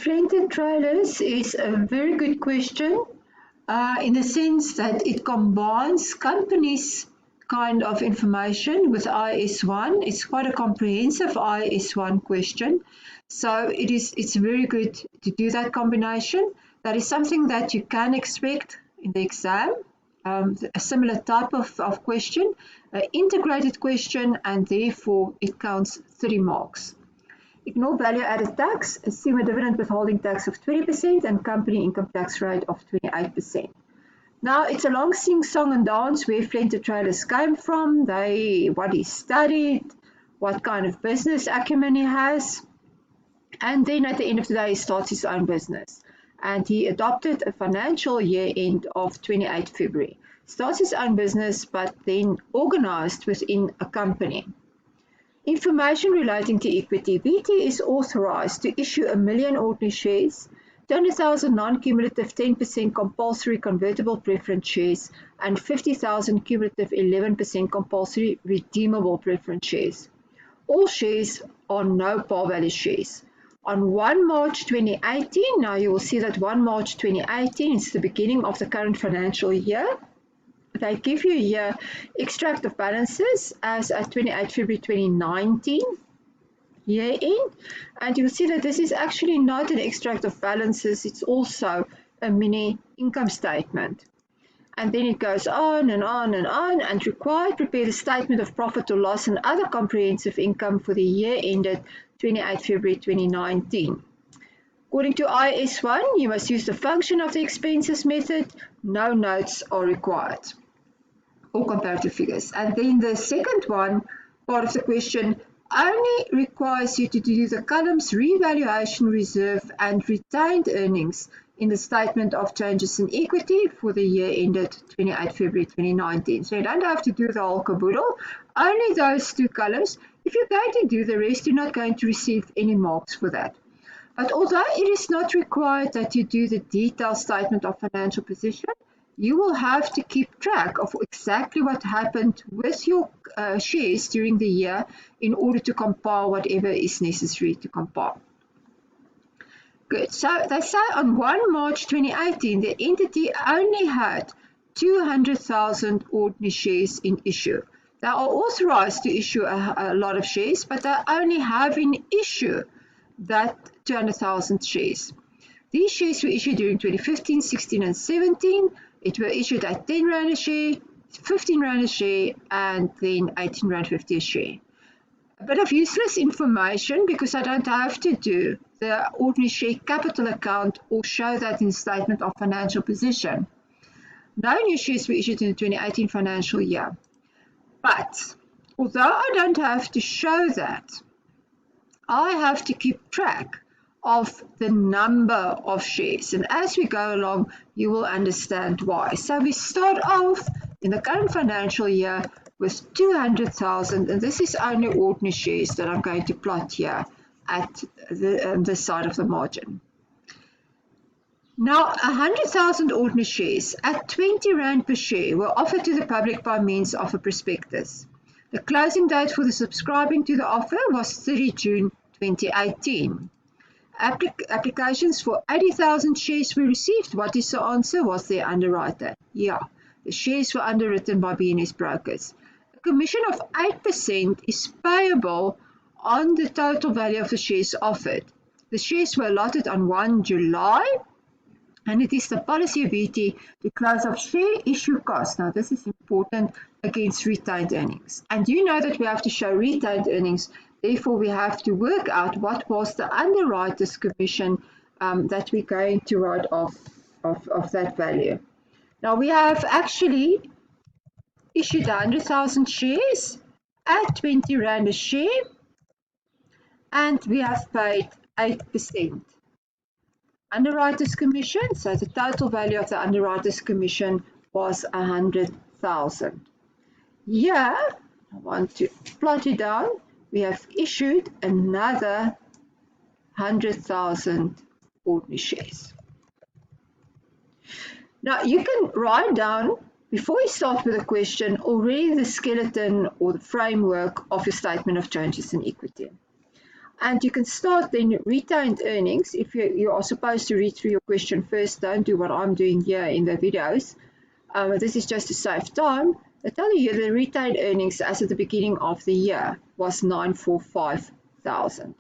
Vlenter Trailers is a very good question in the sense that it combines companies' kind of information with IS1. It's quite a comprehensive IS1 question. So it's very good to do that combination. That is something that you can expect in the exam. A similar type of question, an integrated question, and therefore it counts 30 marks. Ignore value-added tax, assume a dividend withholding tax of 20% and company income tax rate of 28%. Now, it's a long sing-song and dance where Vlenter Trailers came from, what he studied, what kind of business acumen he has, and then at the end of the day, he starts his own business. And he adopted a financial year end of 28 February. Starts his own business, but then organized within a company. Information relating to equity. VT is authorized to issue 1 million ordinary shares, 200,000 non-cumulative 10% compulsory convertible preference shares, and 50,000 cumulative 11% compulsory redeemable preference shares. All shares are no par value shares. On 1 March 2018, now you will see that 1 March 2018 is the beginning of the current financial year. They give you here extract of balances as at 28 February 2019 year end, and you will see that this is actually not an extract of balances, it's also a mini income statement. And then it goes on and on and on, and required prepare the statement of profit or loss and other comprehensive income for the year ended 28 February 2019. According to IS1, you must use the function of the expenses method. No notes are required or comparative figures. And then the second one, part of the question, only requires you to do the columns revaluation reserve and retained earnings in the statement of changes in equity for the year ended 28 February 2019. So you don't have to do the whole caboodle, only those two columns. If you're going to do the rest, you're not going to receive any marks for that. But although it is not required that you do the detailed statement of financial position, you will have to keep track of exactly what happened with your shares during the year in order to compile whatever is necessary to compile. Good. So they say on 1 March 2018, the entity only had 200,000 ordinary shares in issue. They are authorized to issue a lot of shares, but they only have in issue that 200,000 shares. These shares were issued during 2015, 16 and 17. It were issued at 10 Rand a share, 15 Rand a share, and then 18 Rand 50 a share. A bit of useless information because I don't have to do the ordinary share capital account or show that in the statement of financial position. No new shares were issued in the 2018 financial year. But although I don't have to show that, I have to keep track of the number of shares, and as we go along you will understand why. So we start off in the current financial year with 200,000, and this is only ordinary shares that I'm going to plot here at the side of the margin. Now 100,000 ordinary shares at 20 Rand per share were offered to the public by means of a prospectus. The closing date for the subscribing to the offer was 30 June 2018. Applications for 80,000 shares were received. What is the answer? Was there underwriter? Yeah, the shares were underwritten by BNS brokers. A commission of 8% is payable on the total value of the shares offered. The shares were allotted on 1 July, and it is the policy of VT to close off share issue costs. Now, this is important against retained earnings. And you know that we have to show retained earnings. Therefore, we have to work out what was the underwriter's commission that we're going to write off of that value. Now, we have actually issued 100,000 shares at 20 Rand a share, and we have paid 8% underwriter's commission. So the total value of the underwriter's commission was 100,000. Here, I want to plot it down. We have issued another 100,000 ordinary shares. Now you can write down, before you start with a question, already the skeleton or the framework of your statement of changes in equity. And you can start then retained earnings. If you are supposed to read through your question first, don't do what I'm doing here in the videos. This is just to save time. They tell you the retained earnings as at the beginning of the year was 945,000.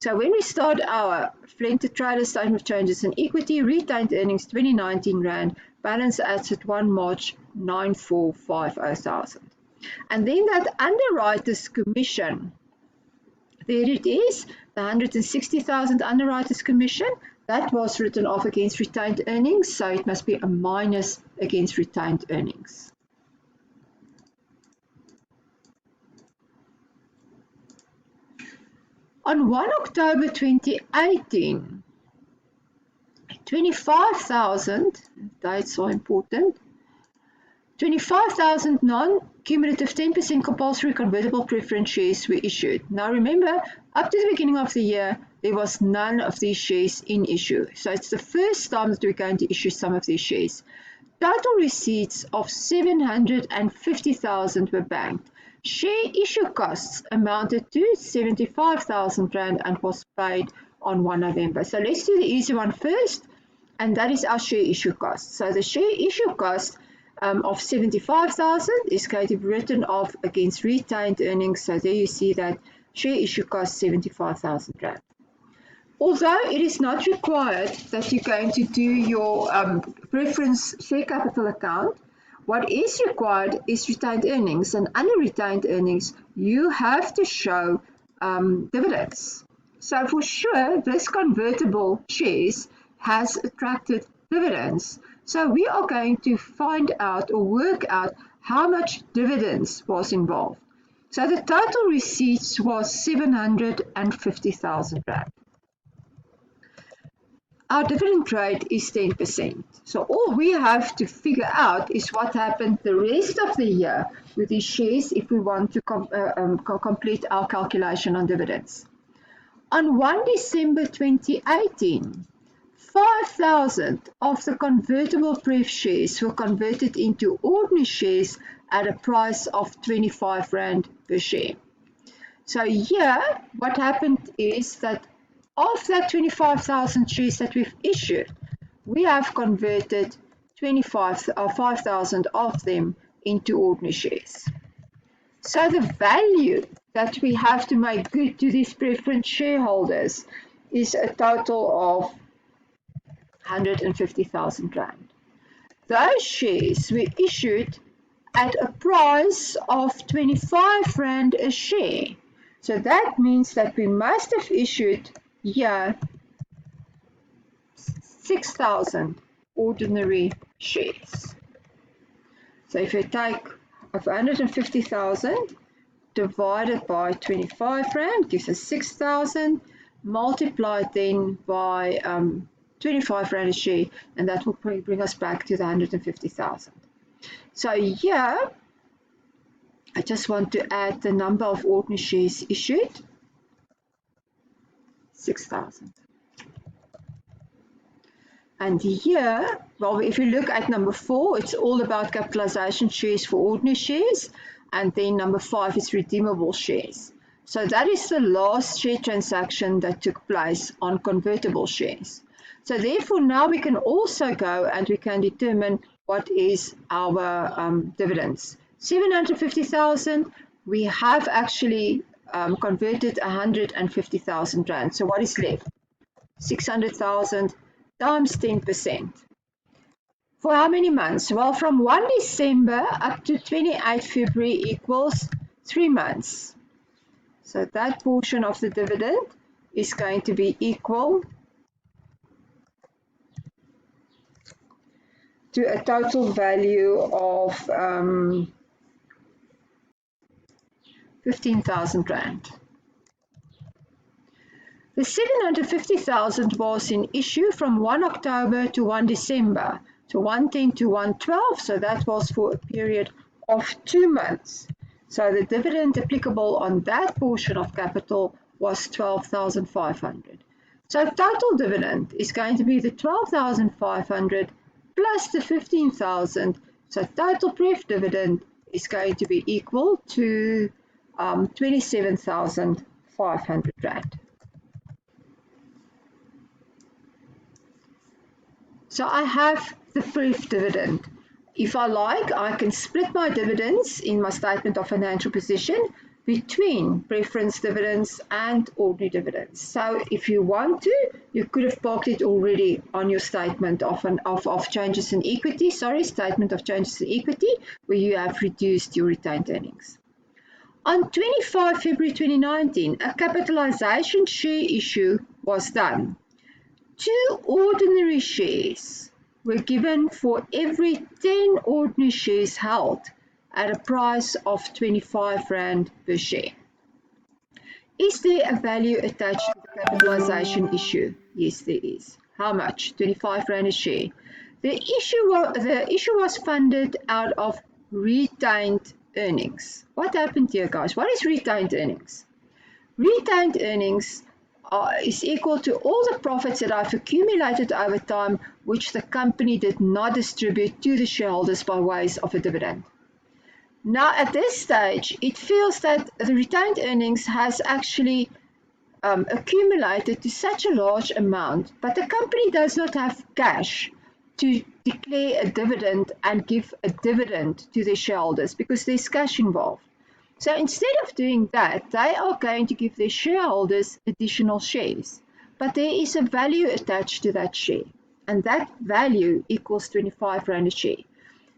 So when we start our Vlenter Trailers statement of changes in equity, retained earnings 2019 Rand, balance at 1 March 945,000. And then that underwriter's commission, there it is, the 160,000 underwriter's commission, that was written off against retained earnings, so it must be a minus against retained earnings. On 1 October 2018, 25,000, dates are important, 25,000 non-cumulative 10% compulsory convertible preference shares were issued. Now remember, up to the beginning of the year, there was none of these shares in issue. So it's the first time that we're going to issue some of these shares. Total receipts of 750,000 were banked. Share issue costs amounted to 75,000 Rand and was paid on 1 November. So let's do the easy one first, and that is our share issue cost. So the share issue cost of 75,000 is going to be written off against retained earnings. So there you see that share issue cost 75,000 Rand. Although it is not required that you're going to do your preference share capital account, what is required is retained earnings, and under retained earnings, you have to show dividends. So for sure, this convertible shares has attracted dividends. So we are going to find out or work out how much dividends was involved. So the total receipts was 750,000 Rand. Our dividend rate is 10%. So all we have to figure out is what happened the rest of the year with these shares if we want to complete our calculation on dividends. On 1 December 2018, 5,000 of the convertible pref shares were converted into ordinary shares at a price of 25 Rand per share. So here, what happened is that of that 25,000 shares that we've issued, we have converted 5,000 of them into ordinary shares. So the value that we have to make good to these preference shareholders is a total of 150,000 Rand. Those shares were issued at a price of 25 Rand a share. So that means that we must have issued here 6,000 ordinary shares. So if you take of 150,000 divided by 25 Rand gives us 6,000, multiplied then by 25 Rand a share, and that will bring us back to the 150,000. So here, I just want to add the number of ordinary shares issued, 6,000. And here, well, if you look at number 4, it's all about capitalization shares for ordinary shares, and then number 5 is redeemable shares. So that is the last share transaction that took place on convertible shares. So therefore now we can also go and we can determine what is our dividends. 750,000, we have actually converted 150,000 Rand. So what is left? 600,000 times 10%. For how many months? Well, from 1 December up to 28 February equals 3 months. So that portion of the dividend is going to be equal to a total value of 15,000 Rand. The 750,000 was in issue from 1 October to 1 December, to 110 to 112, so that was for a period of 2 months. So the dividend applicable on that portion of capital was 12,500. So total dividend is going to be the 12,500 plus the 15,000. So total pref dividend is going to be equal to 27,500 Rand. So I have the pref dividend. If I like, I can split my dividends in my statement of financial position between preference dividends and ordinary dividends. So if you want to, you could have parked it already on your statement of changes in equity, statement of changes in equity, where you have reduced your retained earnings. On 25 February 2019, a capitalization share issue was done. 2 ordinary shares were given for every 10 ordinary shares held at a price of 25 Rand per share. Is there a value attached to the capitalization issue? Yes, there is. How much? 25 Rand a share. The issue was funded out of retained earnings. What happened here, guys? What is retained earnings? Retained earnings is equal to all the profits that I've accumulated over time, which the company did not distribute to the shareholders by ways of a dividend. Now, at this stage, it feels that the retained earnings has actually accumulated to such a large amount, but the company does not have cash to declare a dividend and give a dividend to their shareholders because there's cash involved. So instead of doing that, they are going to give their shareholders additional shares. But there is a value attached to that share, and that value equals 25 Rand a share.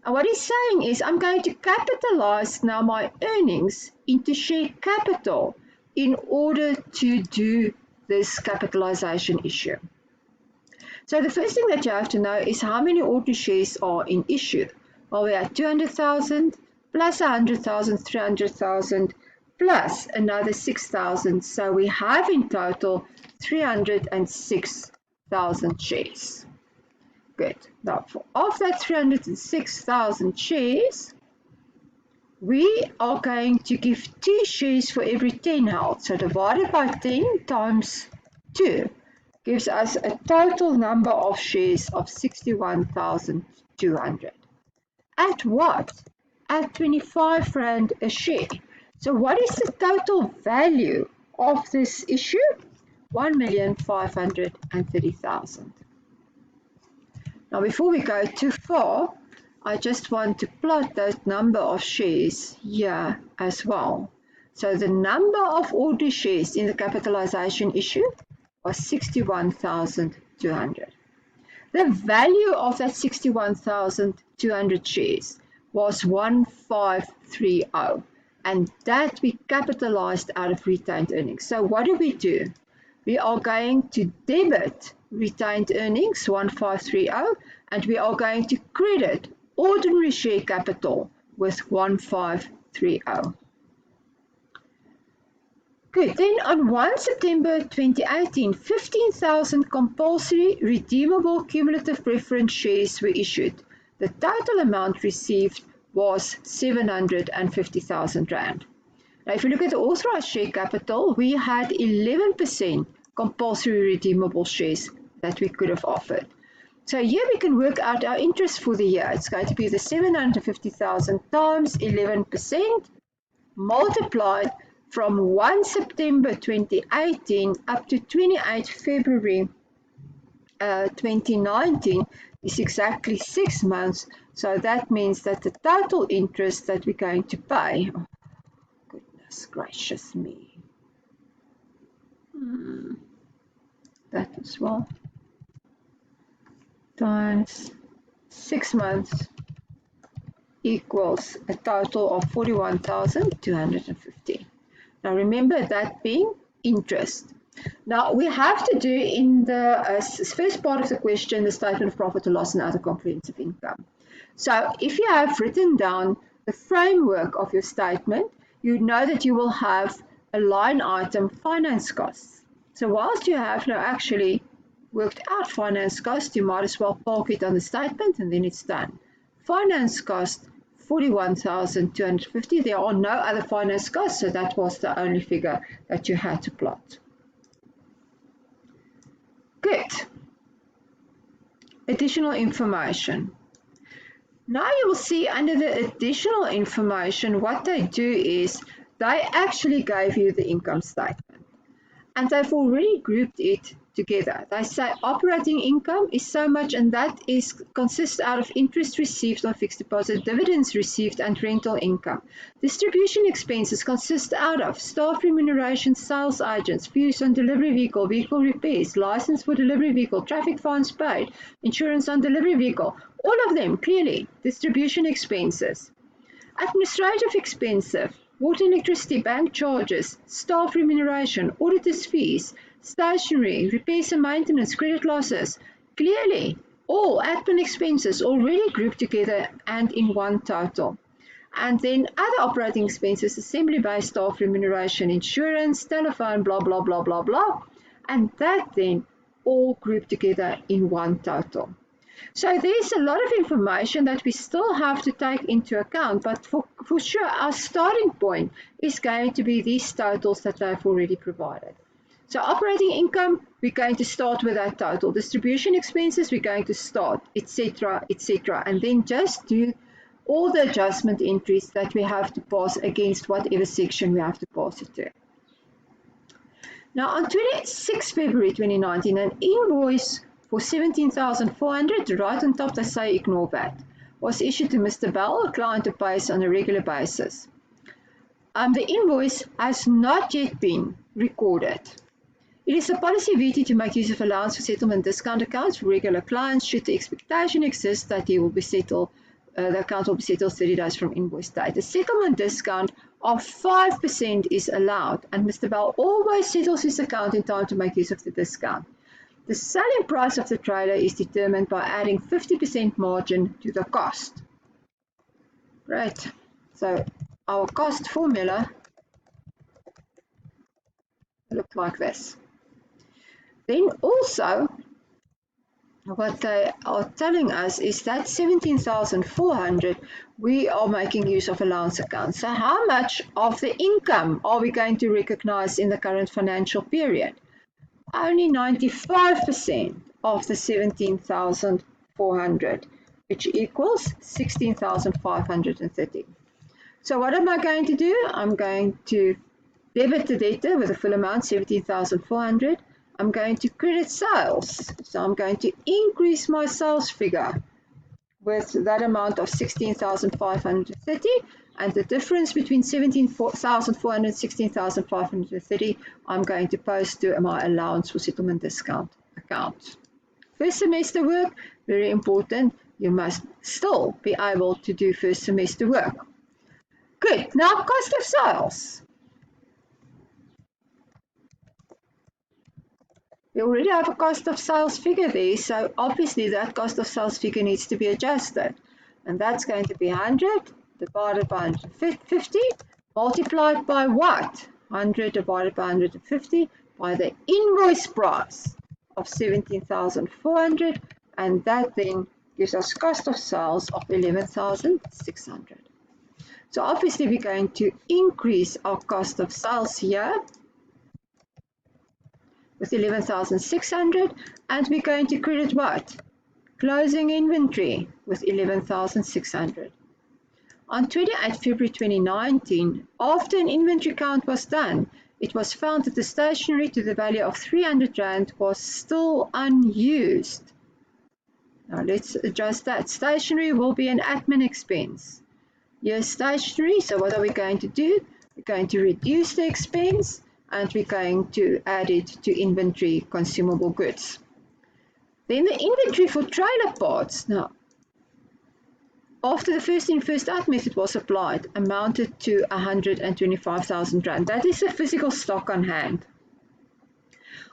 And what he's saying is, I'm going to capitalize now my earnings into share capital in order to do this capitalization issue. So the first thing that you have to know is how many ordinary shares are in issue. Well, we have 200,000 plus 100,000, 300,000 plus another 6,000. So we have in total 306,000 shares. Good. Now, of that 306,000 shares, we are going to give 2 shares for every 10 held. So divided by 10 times 2 gives us a total number of shares of 61,200. At what? At 25 Rand a share. So what is the total value of this issue? 1,530,000. Now, before we go too far, I just want to plot that number of shares here as well. So the number of ordinary shares in the capitalization issue was 61,200. The value of that 61,200 shares was 1,530, and that we capitalized out of retained earnings. So what do? We are going to debit retained earnings, 1,530, and we are going to credit ordinary share capital with 1,530. Good, then on 1 September 2018, 15,000 compulsory redeemable cumulative preference shares were issued. The total amount received was 750,000 Rand. Now, if you look at the authorized share capital, we had 11% compulsory redeemable shares that we could have offered. So here we can work out our interest for the year. It's going to be the 750,000 times 11% multiplied from 1 September 2018 up to 28 February 2019 is exactly 6 months. So that means that the total interest that we're going to pay, oh, goodness gracious me, that as well, times 6 months equals a total of 41,250. Now remember that being interest. Now we have to do in the first part of the question the statement of profit or loss and other comprehensive income. So if you have written down the framework of your statement, you know that you will have a line item finance costs. So whilst you have now actually worked out finance costs, you might as well park it on the statement and then it's done. Finance cost 41,250. There are no other finance costs, so that was the only figure that you had to plot. Good. Additional information. Now you will see under the additional information, what they do is they actually gave you the income statement. And they've already grouped it together. They say operating income is so much, and that consists out of interest received on fixed deposit, dividends received, and rental income. Distribution expenses consist out of staff remuneration, sales agents, fees on delivery vehicle, vehicle repairs, license for delivery vehicle, traffic fines paid, insurance on delivery vehicle. All of them clearly distribution expenses. Administrative expenses, water, electricity, bank charges, staff remuneration, auditors' fees, stationery, repairs and maintenance, credit losses. Clearly, all admin expenses already grouped together and in one total. And then other operating expenses, assembly-based staff remuneration, insurance, telephone, blah, blah, blah, blah, blah. And that then all grouped together in one total. So there's a lot of information that we still have to take into account, but for sure our starting point is going to be these totals that they've already provided. So operating income, we're going to start with that total. Distribution expenses, we're going to start, etc., etc., and then just do all the adjustment entries that we have to pass against whatever section we have to pass it to. Now on 26 February 2019, an invoice for 17,400, right on top they say ignore that, was issued to Mr. Bell, a client who pays on a regular basis. The invoice has not yet been recorded. It is a policy VT to make use of allowance for settlement discount accounts for regular clients should the expectation exist that he will be settled, the account will be settled 30 days from invoice date. A settlement discount of 5% is allowed, and Mr. Bell always settles his account in time to make use of the discount. The selling price of the trailer is determined by adding 50% margin to the cost. Right, so our cost formula looks like this. Then also, what they are telling us is that 17,400, we are making use of allowance accounts. So how much of the income are we going to recognize in the current financial period? Only 95% of the 17,400, which equals 16,530. So what am I going to do? I'm going to debit the debtor with the full amount, 17,400. I'm going to credit sales. So I'm going to increase my sales figure with that amount of 16,530. And the difference between 17,400 and 16,530, I'm going to post to my allowance for settlement discount account. First semester work, very important. You must still be able to do first semester work. Good. Now, cost of sales. We already have a cost of sales figure there, so obviously that cost of sales figure needs to be adjusted. And that's going to be 100 divided by 150, multiplied by what? 100 divided by 150 by the invoice price of 17,400, and that then gives us cost of sales of 11,600. So obviously we're going to increase our cost of sales here with 11,600, and we're going to credit what? Closing inventory with 11,600. On 28 February 2019, after an inventory count was done, it was found that the stationery to the value of 300 Rand was still unused. Now let's adjust that. Stationery will be an admin expense. Here's stationery, so what are we going to do? We're going to reduce the expense and we're going to add it to inventory consumable goods. Then the inventory for trailer parts. Now, after the first in first out method was applied, amounted to 125,000 Rand. That is the physical stock on hand.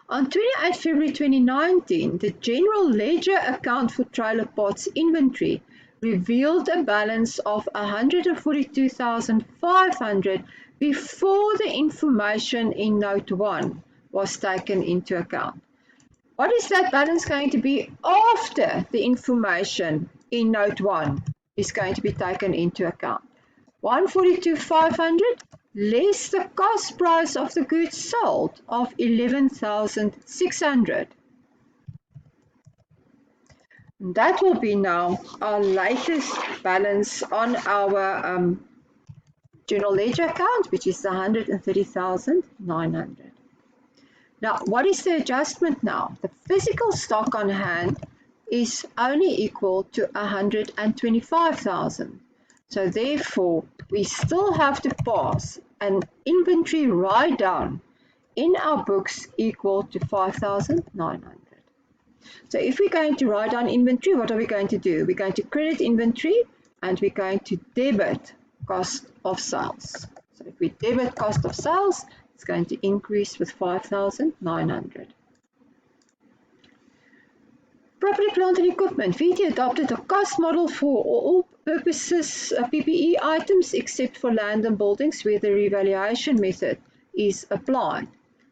On 28 February 2019, the general ledger account for trailer parts inventory revealed a balance of 142,500 before the information in Note 1 was taken into account. What is that balance going to be after the information in Note 1 is going to be taken into account? 142,500 less the cost price of the goods sold of 11,600. That will be now our latest balance on our general ledger account, which is 130,900. Now, what is the adjustment now? The physical stock on hand is only equal to 125,000. So therefore, we still have to pass an inventory write-down in our books equal to 5,900. So if we're going to write down inventory, what are we going to do? We're going to credit inventory and we're going to debit cost of sales. So if we debit cost of sales, it's going to increase with 5,900. Property, plant and equipment. VT adopted a cost model for all purposes PPE items except for land and buildings where the revaluation method is applied.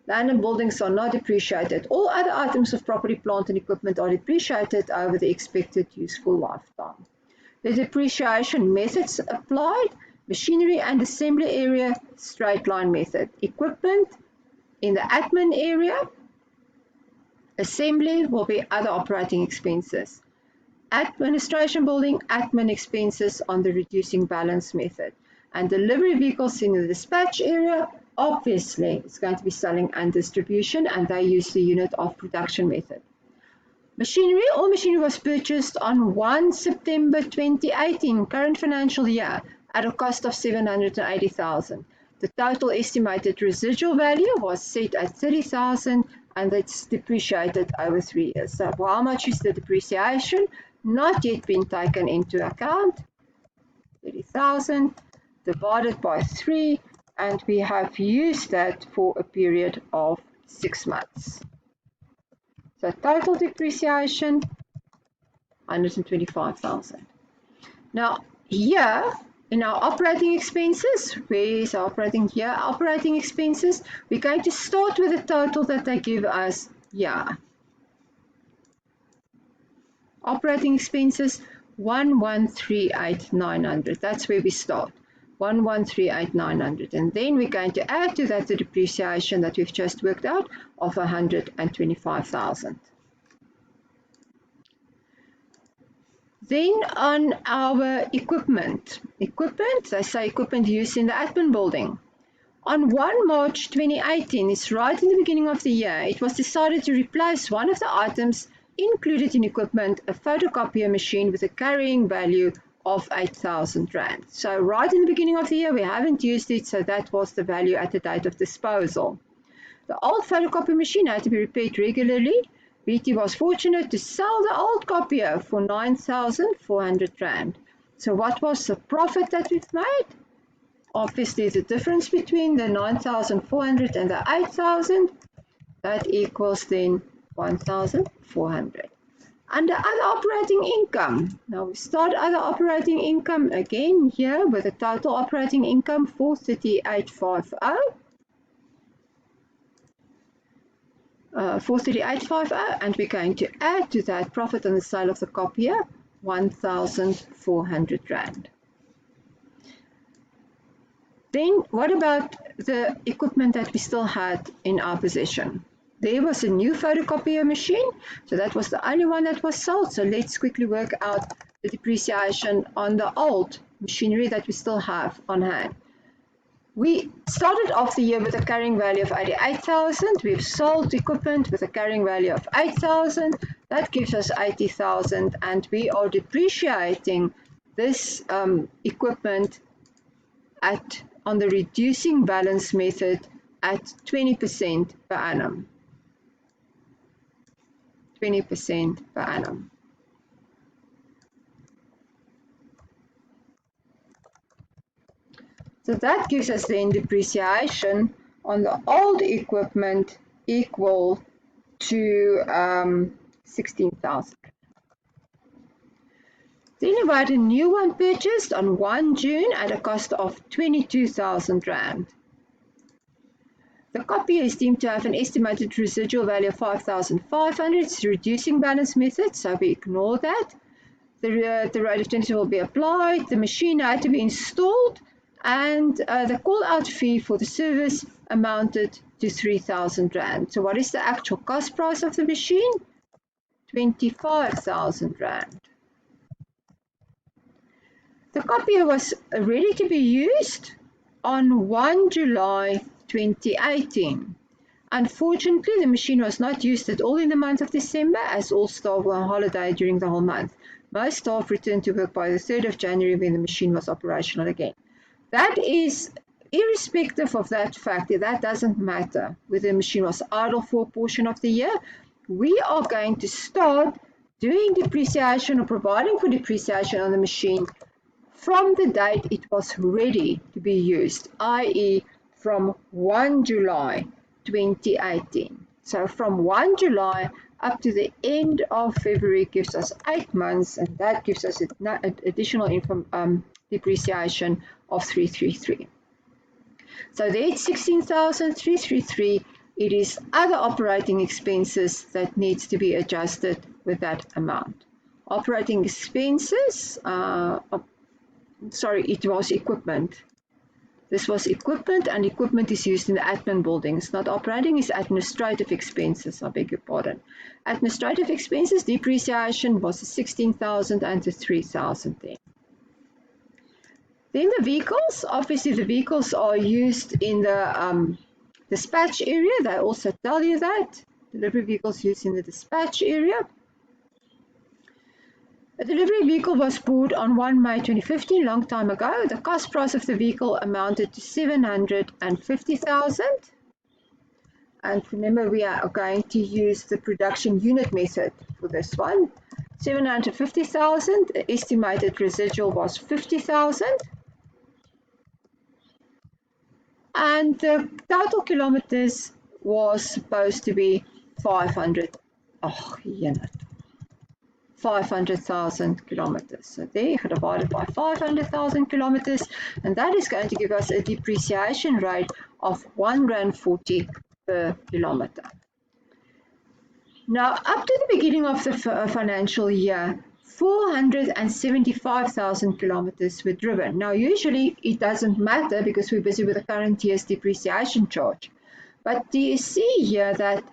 Land and buildings are not depreciated. All other items of property, plant and equipment are depreciated over the expected useful lifetime. The depreciation methods applied: machinery and assembly area, straight line method. Equipment in the admin area, assembly will be other operating expenses. Administration building, admin expenses on the reducing balance method. And delivery vehicles in the dispatch area, obviously it's going to be selling and distribution, and they use the unit of production method. Machinery, all machinery was purchased on 1 September 2018, current financial year, at a cost of 780,000. The total estimated residual value was set at 30,000 and it's depreciated over 3 years. So how much is the depreciation? Not yet been taken into account. 30,000 divided by 3, and we have used that for a period of 6 months. So total depreciation, 125,000. Now here in our operating expenses, where is our operating here? Operating expenses, we're going to start with the total that they give us here. Operating expenses, 1,138,900. That's where we start. 1,138,900, and then we're going to add to that the depreciation that we've just worked out of 125,000. Then on our equipment, they say equipment used in the admin building. On 1 March 2018, it's right in the beginning of the year, it was decided to replace one of the items included in equipment, a photocopier machine with a carrying value of 8,000 Rand. So right in the beginning of the year, we haven't used it, so that was the value at the date of disposal. The old photocopy machine had to be repaired regularly. BT was fortunate to sell the old copier for 9,400 Rand. So what was the profit that we've made? Obviously the difference between the 9,400 and the 8,000, that equals then 1,400. Under other operating income, now we start other operating income again here with a total operating income 438,500. 438,500, and we're going to add to that profit on the sale of the copier, 1,400 Rand. Then what about the equipment that we still had in our possession? There was a new photocopier machine, so that was the only one that was sold. So let's quickly work out the depreciation on the old machinery that we still have on hand. We started off the year with a carrying value of 88,000. We've sold equipment with a carrying value of 8,000. That gives us 80,000, and we are depreciating this equipment on the reducing balance method at 20% per annum. 20% per annum. So that gives us then depreciation on the old equipment equal to 16,000. Then we had a new one purchased on 1 June at a cost of 22,000 Rand. The copier is deemed to have an estimated residual value of 5,500. It's a reducing balance method, so we ignore that. The rate of 20 will be applied. The machine had to be installed, and the call-out fee for the service amounted to 3,000 Rand. So what is the actual cost price of the machine? 25,000 Rand. The copier was ready to be used on 1 July 2018, Unfortunately, the machine was not used at all in the month of December, as all staff were on holiday during the whole month. Most staff returned to work by the 3rd of January when the machine was operational again. That is irrespective of that fact, that doesn't matter whether the machine was idle for a portion of the year. We are going to start doing depreciation or providing for depreciation on the machine from the date it was ready to be used, i.e. from 1 July 2018. So from 1 July up to the end of February gives us 8 months, and that gives us an additional depreciation of 333. So there's 16,333. It is other operating expenses that needs to be adjusted with that amount. Operating expenses, it was equipment. This was equipment, and equipment is used in the admin buildings. Not operating, is administrative expenses, I beg your pardon. Administrative expenses, depreciation was 16,000 and 3,000 there. Then the vehicles, obviously the vehicles are used in the dispatch area. They also tell you that. Delivery vehicles used in the dispatch area. A delivery vehicle was bought on 1 May 2015, long time ago. The cost price of the vehicle amounted to 750,000. And remember, we are going to use the production unit method for this one. 750,000, the estimated residual was 50,000. And the total kilometers was supposed to be 500. 500,000 kilometers. So there you divided by 500,000 kilometers, and that is going to give us a depreciation rate of R1.40 per kilometer. Now, up to the beginning of the financial year, 475,000 kilometers were driven. Now, usually it doesn't matter because we're busy with the current year's depreciation charge. But do you see here that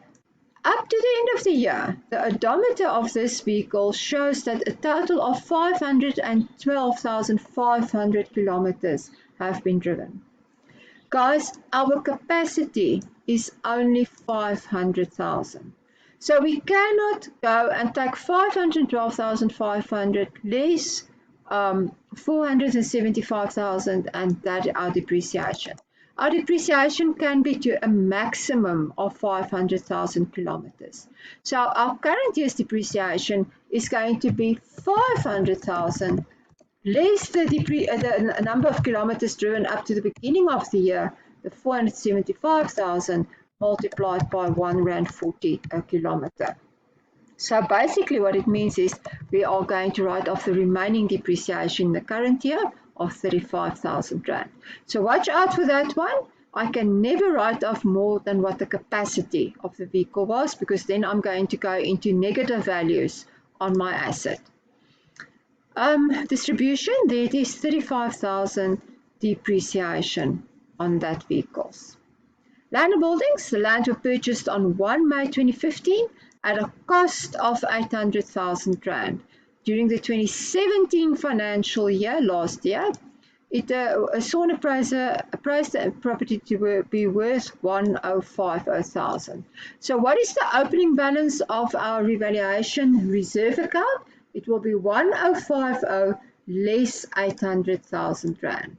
up to the end of the year, the odometer of this vehicle shows that a total of 512,500 kilometers have been driven. Guys, our capacity is only 500,000. So we cannot go and take 512,500 less 475,000 and that our depreciation. Our depreciation can be to a maximum of 500,000 kilometers. So our current year's depreciation is going to be 500,000 less the number of kilometers driven up to the beginning of the year, the 475,000 multiplied by R1.40 a kilometer. So basically what it means is we are going to write off the remaining depreciation in the current year of 35,000 Rand. So watch out for that one. I can never write off more than what the capacity of the vehicle was, because then I'm going to go into negative values on my asset. Distribution, there it is 35,000 depreciation on that vehicles. Land and buildings, the land were purchased on 1 May 2015 at a cost of 800,000 Rand. During the 2017 financial year, last year, a Sawn appraiser appraised the property to be worth 1,050,000. So what is the opening balance of our revaluation reserve account? It will be 1,050 less 800,000 Rand.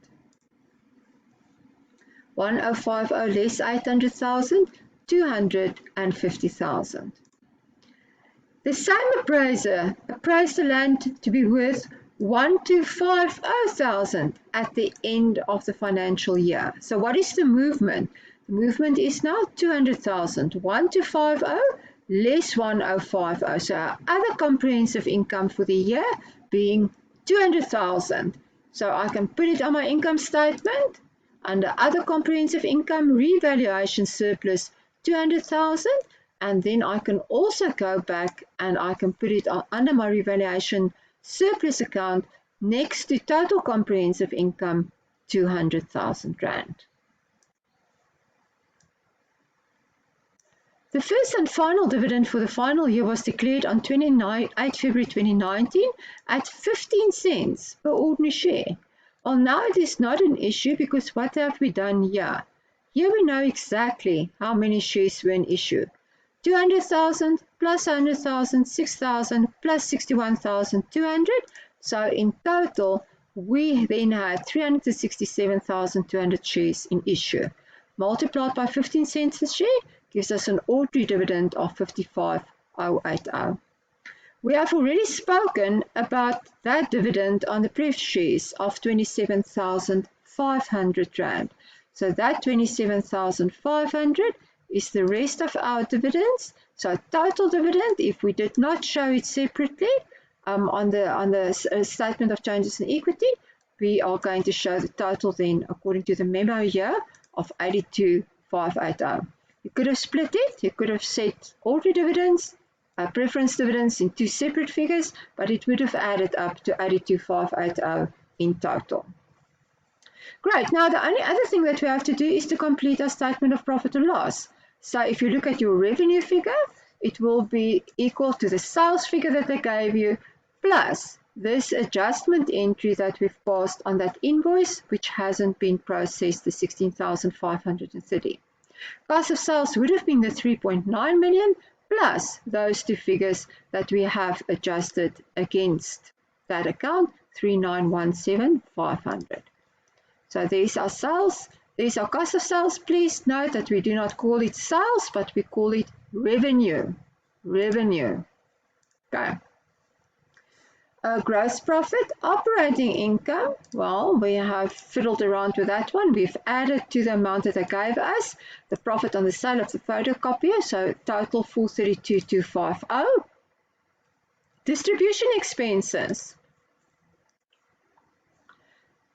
1,050 less 800,000, 250,000. The same appraiser appraised the land to be worth 1,250,000 at the end of the financial year. So what is the movement? The movement is now 200,000. 1,250 less 1,050. So our other comprehensive income for the year being 200,000. So I can put it on my income statement under other comprehensive income, revaluation surplus 200,000. And then I can also go back and I can put it under my revaluation surplus account next to total comprehensive income, 200,000 Rand. The first and final dividend for the final year was declared on 8 February 2019 at 15 cents per ordinary share. Well, now it is not an issue because what have we done here? Here we know exactly how many shares were in issue. 200,000 plus 100,000, 6,000 plus 61,200. So in total, we then had 367,200 shares in issue. Multiplied by 15 cents a share gives us an ordinary dividend of 55,080. We have already spoken about that dividend on the pref shares of 27,500 Rand. So that 27,500 is the rest of our dividends. So total dividend, if we did not show it separately on the statement of changes in equity, we are going to show the total then according to the memo here of 82,580. You could have split it. You could have set ordinary dividends, preference dividends in two separate figures, but it would have added up to 82,580 in total. Great. Now the only other thing that we have to do is to complete our statement of profit or loss. So if you look at your revenue figure, it will be equal to the sales figure that they gave you plus this adjustment entry that we've passed on that invoice, which hasn't been processed, the 16,530. Cost of sales would have been the 3.9 million plus those two figures that we have adjusted against that account, 3,917,500. So there's our sales, there's our cost of sales. Please note that we do not call it sales, but we call it revenue. Okay. Gross profit, operating income, well, we have fiddled around with that one. We've added to the amount that they gave us the profit on the sale of the photocopier, so total 432,250. Distribution expenses.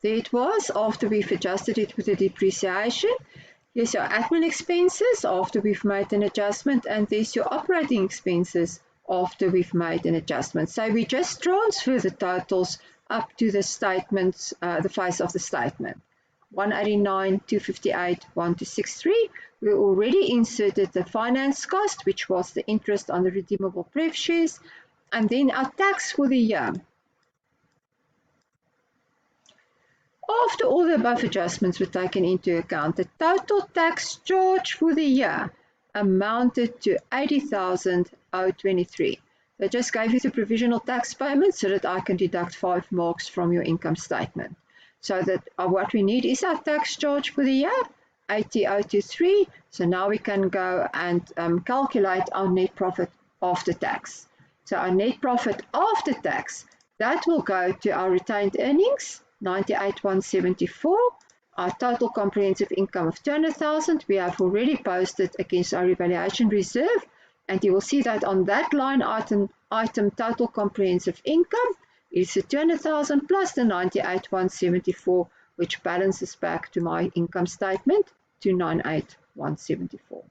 There it was after we've adjusted it with the depreciation. Here's your admin expenses after we've made an adjustment, and there's your operating expenses after we've made an adjustment. So we just transfer the totals up to the statements, the face of the statement. 189, 258, 1263. We already inserted the finance cost, which was the interest on the redeemable pref shares, and then our tax for the year. After all the above adjustments were taken into account, the total tax charge for the year amounted to 80,023. They just gave you the provisional tax payment so that I can deduct 5 marks from your income statement. So that what we need is our tax charge for the year, 80,023. So now we can go and calculate our net profit after tax. So our net profit after tax, that will go to our retained earnings, 98,174. Our total comprehensive income of 200,000 we have already posted against our revaluation reserve, and you will see that on that line item total comprehensive income is the 200,000 plus the 98,174, which balances back to my income statement to 98,174.